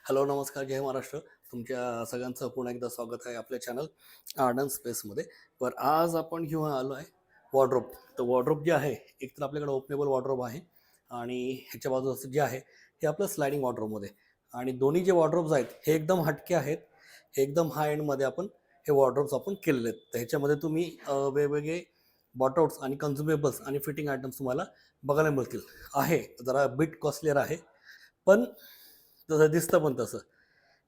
Hello नमस्कार जय महाराष्ट्र. तुमच्या सगळ्यांचं पुन्हा एकदा स्वागत आहे आपल्या चॅनल आर्ट अँड स्पेसमध्ये. पण आज आपण घेऊन आलो आहे वॉर्डरोब. तर वॉर्डरोब जे आहे एक तर आपल्याकडे ओपनेबल वॉर्डरोब आहे आणि ह्याच्या बाजूचं जे आहे हे आपलं स्लायडिंग वॉर्डरोबमध्ये. आणि दोन्ही जे वॉर्डरोब्स आहेत हे एकदम हटके आहेत. हे एकदम हाय एंडमध्ये आपण हे वॉर्डरोब्स आपण केलेले आहेत. तर ह्याच्यामध्ये तुम्ही वेगवेगळे बॉटल्स आणि कन्झ्युमेबल्स आणि फिटिंग आयटम्स तुम्हाला बघायला मिळतील. आहे जरा बिट कॉस्टलियर आहे, पण तसं दिसतं पण तसं.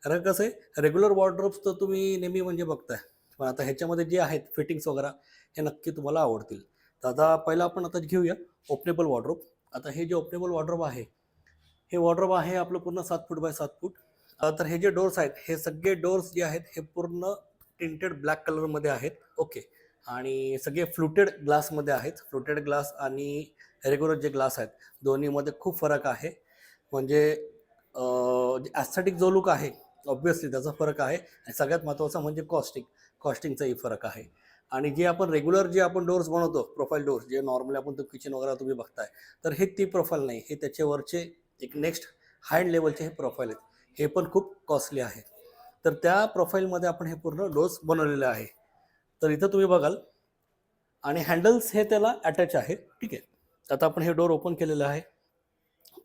कारण कसं आहे, रेग्युलर वॉर्डरोब्स तर तुम्ही नेहमी म्हणजे बघताय, पण आता ह्याच्यामध्ये जे आहेत फिटिंग्स वगैरे हे नक्की तुम्हाला आवडतील. तर आता पहिलं आपण आता घेऊया ओपनेबल वॉर्डरोब. आता हे जे ओपनेबल वॉर्डरोब आहे हे वॉर्डरोब आहे आपलं पूर्ण 7 फूट बाय 7 फूट. तर हे जे डोर्स आहेत हे सगळे डोर्स जे आहेत हे पूर्ण टिंटेड ब्लॅक कलरमध्ये आहेत. ओके. आणि सगळे फ्लुटेड ग्लासमध्ये आहेत. फ्लुटेड ग्लास आणि रेग्युलर जे ग्लास आहेत दोन्हीमध्ये खूप फरक आहे. म्हणजे ॲस्थेटिक जो लुक आहे ऑब्व्हियसली त्याचा फरक आहे आणि सगळ्यात महत्त्वाचा म्हणजे कॉस्टिंगचाही फरक आहे. आणि जे आपण रेग्युलर जे आपण डोर्स बनवतो प्रोफाईल डोर्स जे नॉर्मली आपण किचन वगैरे तुम्ही बघताय, तर हे ती प्रोफाईल नाही, हे त्याच्यावरचे एक नेक्स्ट हाय एंड लेवलचे हे प्रोफाईल आहेत. हे पण खूप कॉस्टली आहे. तर त्या प्रोफाईलमध्ये आपण हे पूर्ण डोर्स बनवलेले आहे. तर इथं तुम्ही बघाल आणि हँडल्स हे त्याला अटॅच आहे. ठीक आहे. आता आपण हे डोर ओपन केलेलं आहे.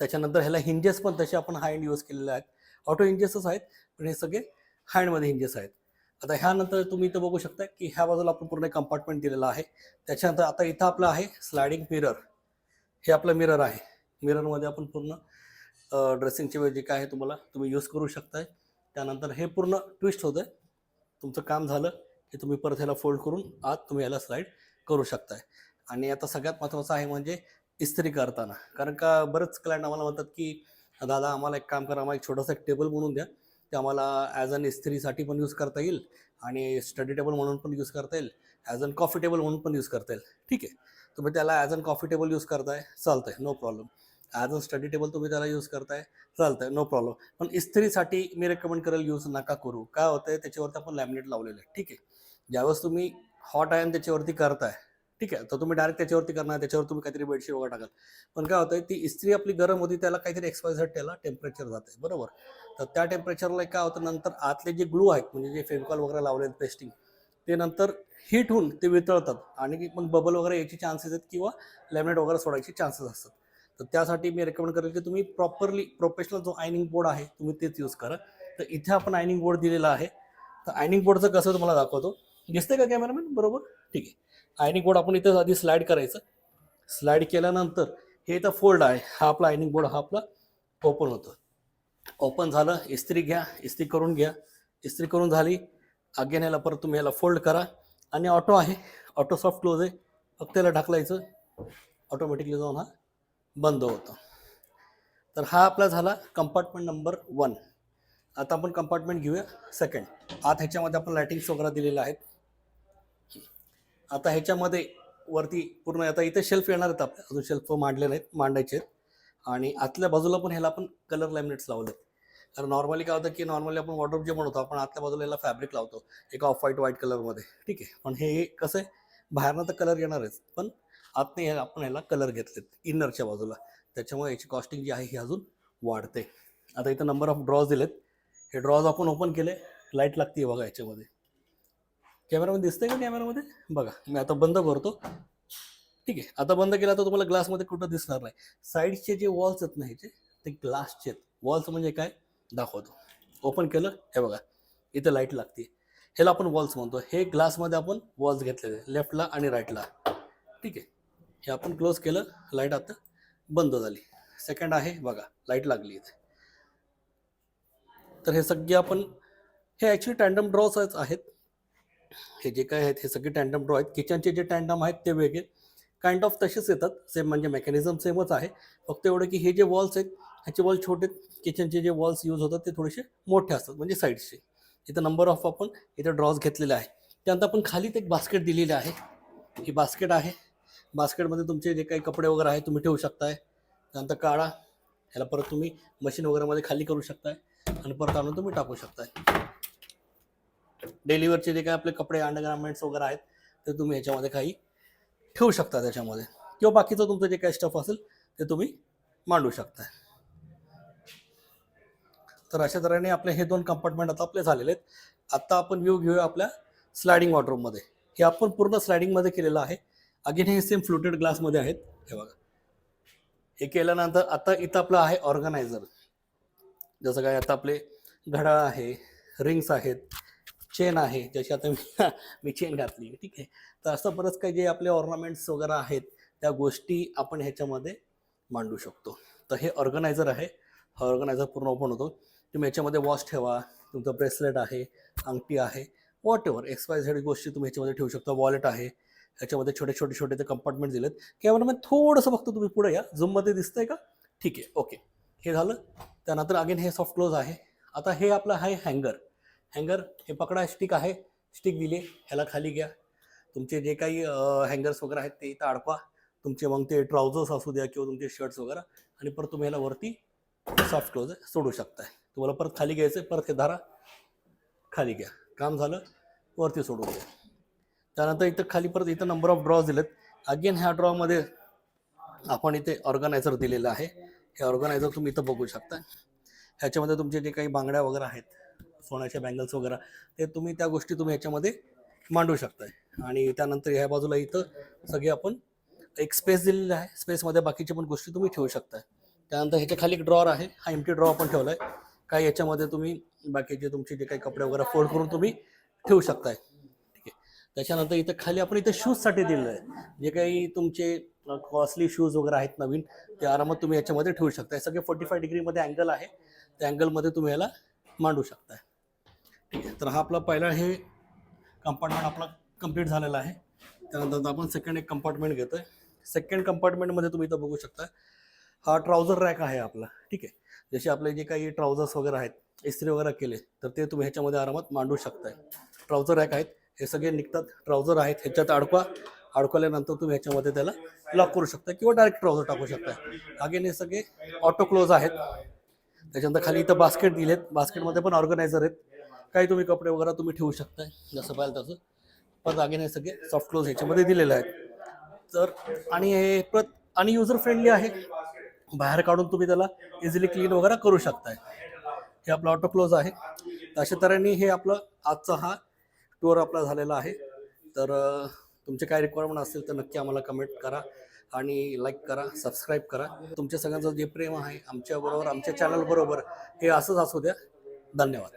त्याच्यानंतर ह्याला हिंजेस पण तसे आपण हँड यूज केलेले आहेत. ऑटो हिंजेसच आहेत, पण हे सगळे हँडमध्ये हिंजेस आहेत. आता ह्यानंतर तुम्ही इथं बघू शकता की ह्या बाजूला आपण पूर्ण कंपार्टमेंट दिलेलं आहे. त्याच्यानंतर आता इथं आपलं आहे स्लायडिंग मिरर. हे आपलं मिरर आहे. मिररमध्ये आपण पूर्ण ड्रेसिंगचे वेळ जे काय आहे तुम्ही यूज करू शकताय. त्यानंतर हे पूर्ण ट्विस्ट होतं. तुमचं काम झालं की तुम्ही परत ह्याला फोल्ड करून आत तुम्ही ह्याला स्लाईड करू शकताय. आणि आता सगळ्यात महत्त्वाचं आहे म्हणजे इस्त्री करताना. कारण का बरेच क्लायंट आम्हाला म्हणतात की दादा आम्हाला एक काम करा, आम्हाला एक छोटासा एक टेबल बनवून द्या, ते आम्हाला ॲज अन इस्त्रीसाठी पण यूज करता येईल आणि स्टडी टेबल म्हणून पण यूज करता येईल, ॲज अन कॉफी टेबल म्हणून पण यूज करता येईल. ठीक आहे. तुम्ही त्याला as an coffee table use करताय चालतंय, no problem. As an study table तुम्ही त्याला यूज करताय चालतंय, नो प्रॉब्लेम. पण इस्त्रीसाठी मी रेकमेंड करेल यूज नका करू. काय होतंय त्याच्यावरती आपण लॅमिनेट लावलेलं आहे. ठीक आहे. ज्यावेळेस तुम्ही हॉट आयर्न त्याच्यावरती करताय, ठीक आहे, तर तुम्ही डायरेक्ट त्याच्यावरती करणार, त्याच्यावर तुम्ही काहीतरी बेडशीट वगैरे टाकाल. पण काय होतंय ती इस्त्री आपली गरम होती, त्याला काहीतरी एक्सपायझर त्याला टेम्परेचर जाते बरोबर. तर त्या टेम्परेचरला काय होतं नंतर आतले जे ग्लू आहेत म्हणजे जे फेविकॉल वगैरे लावले पेस्टिंग ते नंतर हीट होऊन ते वितळतात आणि मग बबल वगैरे यायचे चान्सेस आहेत किंवा लॅमिनेट वगैरे सोडायचे चान्सेस असतात. तर त्यासाठी मी रेकमेंड करेल की तुम्ही प्रॉपरली प्रोफेशनल जो आयनिंग बोर्ड आहे तुम्ही तेच यूज करा. तर इथे आपण आयनिंग बोर्ड दिलेला आहे. तर आयनिंग बोर्डचं कसं तुम्हाला दाखवतो. दिसतंय का कॅमेरामॅन बरोबर. ठीक आहे. आयनिंग बोर्ड आपण इथं आधी स्लाईड करायचं. स्लाईड केल्यानंतर हे इथं फोल्ड आहे, हा आपला आयनिंग बोर्ड हा आपला ओपन होतो. ओपन झालं, इस्त्री घ्या, इस्त्री करून घ्या. इस्त्री करून झाली, अगेन याला परत तुम्ही याला फोल्ड करा आणि ऑटो आहे, ऑटो सॉफ्ट क्लोज आहे, फक्त याला ढकलायचं, ऑटोमॅटिकली जाऊन हा बंद होतो. तर हा आपला झाला कंपार्टमेंट नंबर 1. आता आपण कंपार्टमेंट घेऊया सेकंड. आत ह्याच्यामध्ये आपण लायटिंग्स वगैरे दिलेल्या आहेत. आता ह्याच्यामध्ये वरती पूर्ण आता इथे शेल्फ येणार आहेत आपल्या, अजून शेल्फ मांडलेले आहेत, मांडायचे आहेत. आणि आतल्या बाजूला पण ह्याला आपण कलर लॅमिनेट्स लावले. कारण नॉर्मली काय होतं की नॉर्मली आपण वॉर्डरोब जे बनवतो आपण आतल्या बाजूला याला फॅब्रिक लावतो एक ऑफ व्हाईट कलरमध्ये. ठीक आहे. पण हे कसं आहे बाहेरनं तर कलर येणारच, पण आतने आपण ह्याला कलर घेतलेत इनरच्या बाजूला. त्याच्यामुळे याची कॉस्टिंग जी आहे ही अजून वाढते. आता इथं नंबर ऑफ ड्रॉज दिलेत. हे ड्रॉज आपण ओपन केले, लाईट लागते बघा याच्यामध्ये. कॅमेरामध्ये दिसतंय का कॅमेरामध्ये बघा. मी आता बंद करतो. ठीक आहे. आता बंद केला तर तुम्हाला ग्लासमध्ये कुठं दिसणार नाही. साईडचे जे वॉल्स आहेत ना ह्याचे ते ग्लासचे आहेत. वॉल्स म्हणजे काय दाखवतो. ओपन केलं, हे बघा इथे लाईट लागते. ह्याला आपण वॉल्स म्हणतो. हे ग्लासमध्ये आपण वॉल्स घेतलेले लेफ्टला आणि राईटला. ठीक आहे. हे आपण क्लोज केलं, लाईट आता बंद झाली. सेकंड आहे बघा, लाईट लागली इथे. तर हे सगळे आपण हे ॲक्च्युली टँडम ड्रॉच आहेत. हे जे काय आहेत हे सगळे टँडम ड्रॉ आहेत. किचनचे जे टँडम आहेत ते वेगळे काइंड ऑफ तसेच येतात, सेम म्हणजे मेकॅनिझम सेमच आहे. फक्त एवढं की हे जे वॉल्स आहेत ह्याचे वॉल छोटे, किचनचे जे वॉल्स यूज होतात ते थोडेसे मोठे असतात म्हणजे साईडचे. इथं नंबर ऑफ आपण इथं ड्रॉज घेतलेले आहे. त्यानंतर आपण खाली एक बास्केट दिलेली आहे. ही बास्केट आहे. बास्केटमध्ये तुमचे जे काही कपडे वगैरे आहेत तुम्ही ठेवू शकताय. त्यानंतर काढा, ह्याला परत तुम्ही मशीन वगैरेमध्ये खाली करू शकताय आणि परत आणून तुम्ही टाकू शकताय. डेलीवरचे जे काही आपले कपडे अंडरगार्मेंट्स वगैरे आहेत ते तुम्ही ह्याच्यामध्ये काही ठेवू शकता त्याच्यामध्ये, किंवा बाकीचं तुमचं जे काही स्टफ असेल ते तुम्ही मांडू शकता. तर अशा तऱ्हेने आपले हे 2 कंपार्टमेंट आता आपले झालेले आहेत. आता आपण व्ह्यू घेऊया आपल्या स्लायडिंग वॉर्डरोबमध्ये. हे आपण पूर्ण स्लायडिंगमध्ये केलेलं आहे. अगेन हे सेम फ्लोटेड ग्लासमध्ये आहेत. हे बघा. हे केल्यानंतर आता इथं आपलं आहे ऑर्गनायझर. जसं काय आता आपले घड्याळ आहे, रिंग्स आहेत, चेन आहे, जशी आता मी चेन घातली, ठीक आहे. तर असं बरंच काही जे आपले ऑर्नामेंट्स वगैरे आहेत त्या गोष्टी आपण ह्याच्यामध्ये मांडू शकतो. तर हे ऑर्गनायझर आहे. हा ऑर्गनायझर पूर्ण ओपन होतो. तुम्ही याच्यामध्ये वॉच ठेवा, तुमचं ब्रेसलेट आहे, अंगठी आहे, वॉट एव्हर XYZ गोष्टी तुम्ही ह्याच्यामध्ये ठेवू शकता. वॉलेट आहे, ह्याच्यामध्ये छोटे ते कंपार्टमेंट दिलेत. कॅमेरामध्ये थोडंसं फक्त तुम्ही पुढे या, झूममध्ये दिसतंय का? ठीक आहे, ओके. हे झालं. त्यानंतर अगेन हे सॉफ्ट क्लोज आहे. आता हे आपलं आहे हँगर. हे पकडा, स्टिक आहे, स्टिक दिली, ह्याला खाली घ्या. तुमचे जे काही हँगर्स वगैरे आहेत ते इथं अडकवा. तुमचे मग ते ट्राउझर्स असू द्या किंवा तुमचे शर्ट्स वगैरे, आणि परत तुम्ही ह्याला वरती सॉफ्ट क्लोज सोडू शकताय. तुम्हाला परत खाली घ्यायचं आहे, परत हे धारा खाली घ्या. काम झालं, वरती सोडून द्या. त्यानंतर इथं खाली परत इथं नंबर ऑफ ड्रॉज दिलेत. अगेन ह्या ड्रॉमध्ये आपण इथे ऑर्गनायझर दिलेलं आहे. हे ऑर्गनायझर तुम्ही इथं बघू शकता. ह्याच्यामध्ये तुमचे जे काही बांगड्या वगैरे आहेत, सोन्याच्या बँगल्स वगैरे, ते तुम्ही त्या गोष्टी तुम्ही ह्याच्यामध्ये मांडू शकताय. आणि त्यानंतर ह्या बाजूला इथं सगळे आपण एक स्पेस दिलेली आहे. स्पेसमध्ये बाकीच्या पण गोष्टी तुम्ही ठेवू शकताय. त्यानंतर ह्याच्या खाली एक ड्रॉवर आहे. हा एम्प्टी ड्रॉ आपण ठेवला आहे. काही याच्यामध्ये तुम्ही बाकीचे तुमचे जे काही कपडे वगैरे फोल्ड करून तुम्ही ठेवू शकताय, ठीक आहे. त्याच्यानंतर इथं खाली आपण इथं शूजसाठी दिलेलं आहे. जे काही तुमचे कॉस्टली शूज वगैरे आहेत नवीन, ते आरामात तुम्ही याच्यामध्ये ठेवू शकताय. सगळे 45 डिग्रीमध्ये अँगल आहे. त्या अँगलमध्ये तुम्ही याला मांडू शकताय, ठीक आहे. तर हा आपला पहिला हे कंपार्टमेंट आपला कंप्लीट झालेला आहे. त्यानंतर आपण सेकंड एक कंपार्टमेंट घेतोय. सेकंड कंपार्टमेंटमध्ये तुम्ही इथं बघू शकता, हा ट्राउझर रॅक आहे आपला, ठीक आहे. जसे आपले जे काही ट्राउझर्स वगैरे आहेत, इस्त्री वगैरे केले तर ते तुम्ही ह्याच्यामध्ये आरामात मांडू शकताय. ट्राउझर रॅक आहेत, हे सगळे निघतात. ट्राउझर आहेत, ह्याच्यात अडकवल्यानंतर तुम्ही ह्याच्यामध्ये त्याला लॉक करू शकता किंवा डायरेक्ट ट्राउझर टाकू शकता. अगेन हे सगळे ऑटो क्लोज आहेत. त्याच्यानंतर खाली इथं बास्केट दिलेत. बास्केटमध्ये पण ऑर्गनायझर आहेत. काही तुम्ही कपडे वगैरे तुम्ही ठेवू शकताय जसं पाहिलं तसं. पण अगेन हे सगळे सॉफ्ट क्लोज ह्याच्यामध्ये दिलेले आहेत. तर आणि हे आणि युजर फ्रेंडली आहे. बाहेर काढून तुम्ही त्याला इझिली क्लीन वगैरे करू शकताय. हे आपलं ऑटो क्लोज आहे. अशा तऱ्हेने हे आपलं आजचा हा टूर आपला झालेला आहे. तर तुमचे काय रिक्वायरमेंट असतील तर नक्की आम्हाला कमेंट करा आणि लाईक करा, सबस्क्राईब करा. तुमच्या सगळ्यांचं जे प्रेम आहे आमच्याबरोबर, आमच्या चॅनलबरोबर, हे असंच असू द्या. धन्यवाद.